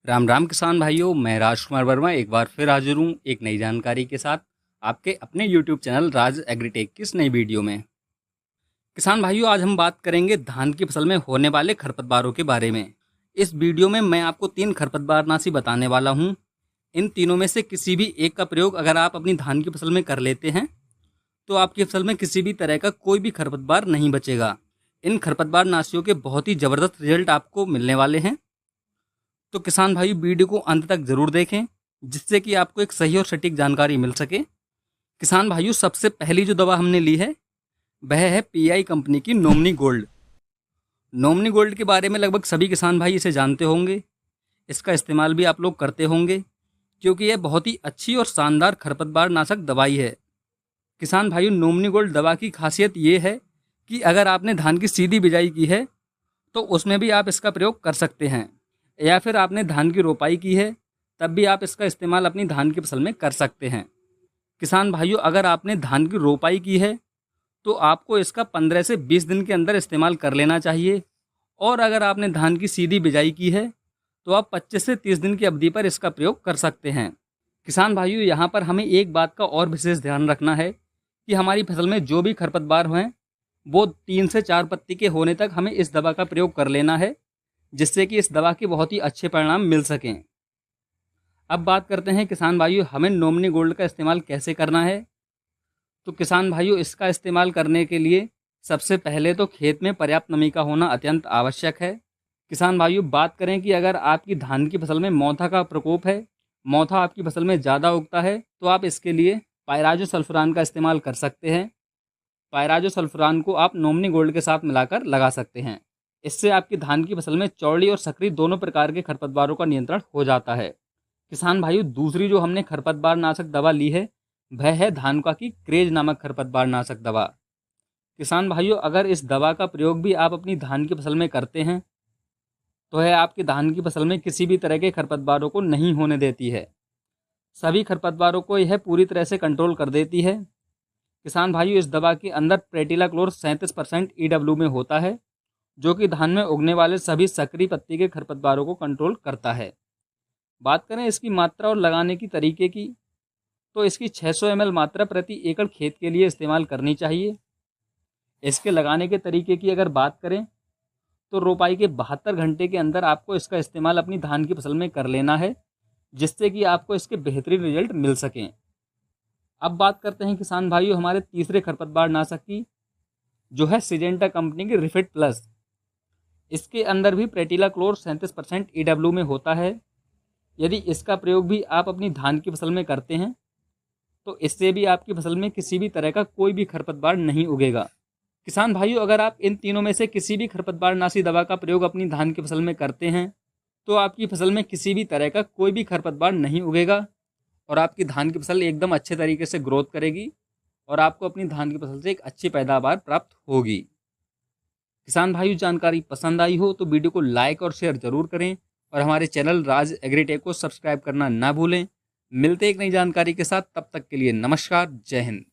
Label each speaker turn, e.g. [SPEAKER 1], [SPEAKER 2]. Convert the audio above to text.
[SPEAKER 1] राम राम किसान भाइयों, मैं राजकुमार वर्मा एक बार फिर हाजिर हूँ एक नई जानकारी के साथ आपके अपने YouTube चैनल राज एग्रीटेक की इस नई वीडियो में। किसान भाइयों, आज हम बात करेंगे धान की फसल में होने वाले खरपतवारों के बारे में। इस वीडियो में मैं आपको 3 खरपतवारनाशी बताने वाला हूँ। इन तीनों में से किसी भी एक का प्रयोग अगर आप अपनी धान की फसल में कर लेते हैं तो आपकी फसल में किसी भी तरह का कोई भी खरपतवार नहीं बचेगा। इन खरपतवार नाशियों के बहुत ही ज़बरदस्त रिजल्ट आपको मिलने वाले हैं। तो किसान भाई, वीडियो को अंत तक जरूर देखें जिससे कि आपको एक सही और सटीक जानकारी मिल सके। किसान भाइयों, सबसे पहली जो दवा हमने ली है वह है पीआई कंपनी की नोमनी गोल्ड। नोमनी गोल्ड के बारे में लगभग सभी किसान भाई इसे जानते होंगे। इसका इस्तेमाल भी आप लोग करते होंगे क्योंकि यह बहुत ही अच्छी और शानदार खरपतवार नाशक दवाई है। किसान भाइयों, नोमनी गोल्ड दवा की खासियत ये है कि अगर आपने धान की सीधी बिजाई की है तो उसमें भी आप इसका प्रयोग कर सकते हैं, या फिर आपने धान की रोपाई की है तब भी आप इसका इस्तेमाल अपनी धान की फसल में कर सकते हैं। किसान भाइयों, अगर आपने धान की रोपाई की है तो आपको इसका 15 से 20 दिन के अंदर इस्तेमाल कर लेना चाहिए, और अगर आपने धान की सीधी बिजाई की है तो आप 25 से 30 दिन की अवधि पर इसका प्रयोग कर सकते हैं। किसान भाइयों, यहाँ पर हमें एक बात का और विशेष ध्यान रखना है कि हमारी फसल में जो भी खरपतवार हैं वो 3 से 4 पत्ती के होने तक हमें इस दवा का प्रयोग कर लेना है, जिससे कि इस दवा के बहुत ही अच्छे परिणाम मिल सकें। अब बात करते हैं किसान भाइयों, हमें नोमनी गोल्ड का इस्तेमाल कैसे करना है। तो किसान भाइयों, इसका इस्तेमाल करने के लिए सबसे पहले तो खेत में पर्याप्त नमी का होना अत्यंत आवश्यक है। किसान भाइयों, बात करें कि अगर आपकी धान की फसल में मौथा का प्रकोप है, मौथा आपकी फसल में ज़्यादा उगता है, तो आप इसके लिए पायराजो सल्फरान का इस्तेमाल कर सकते हैं। पायराजो सल्फरान को आप नोमनी गोल्ड के साथ मिलाकर लगा सकते हैं। इससे आपकी धान की फसल में चौड़ी और सक्रिय दोनों प्रकार के खरपतवारों का नियंत्रण हो जाता है। किसान भाइयों, दूसरी जो हमने खरपतवार नाशक दवा ली है वह है धानुका की क्रेज नामक खरपतवार नाशक दवा। किसान भाइयों, अगर इस दवा का प्रयोग भी आप अपनी धान की फसल में करते हैं तो यह आपकी धान की फसल में किसी भी तरह के खरपतवारों को नहीं होने देती है। सभी खरपतवारों को यह पूरी तरह से कंट्रोल कर देती है। किसान भाइयों, इस दवा के अंदर प्रेटिलाक्लोर 37% EW में होता है, जो कि धान में उगने वाले सभी सक्रिय पत्ती के खरपतवारों को कंट्रोल करता है। बात करें इसकी मात्रा और लगाने की तरीके की, तो इसकी 600 ml मात्रा प्रति एकड़ खेत के लिए इस्तेमाल करनी चाहिए। इसके लगाने के तरीके की अगर बात करें तो रोपाई के 72 घंटे के अंदर आपको इसका इस्तेमाल अपनी धान की फसल में कर लेना है, जिससे कि आपको इसके बेहतरीन रिजल्ट मिल सकें। अब बात करते हैं किसान भाइयों हमारे तीसरे खरपतवार नाशक की, जो है सिजेंटा कंपनी की रिफिट प्लस। इसके अंदर भी प्रेटिलाक्लोर 37% EW में होता है। यदि इसका प्रयोग भी आप अपनी धान की फसल में करते हैं तो इससे भी आपकी फसल में किसी भी तरह का कोई भी खरपतवार नहीं उगेगा। किसान भाइयों, अगर आप इन तीनों में से किसी भी खरपतवार नाशी दवा का प्रयोग अपनी धान की फसल में करते हैं तो आपकी फसल में किसी भी तरह का कोई भी खरपतवार नहीं उगेगा, और आपकी धान की फसल एकदम अच्छे तरीके से ग्रोथ करेगी और आपको अपनी धान की फसल से एक अच्छी पैदावार प्राप्त होगी। किसान भाइयों, जानकारी पसंद आई हो तो वीडियो को लाइक और शेयर जरूर करें, और हमारे चैनल राज एग्रीटेक को सब्सक्राइब करना ना भूलें। मिलते एक नई जानकारी के साथ, तब तक के लिए नमस्कार, जय हिंद।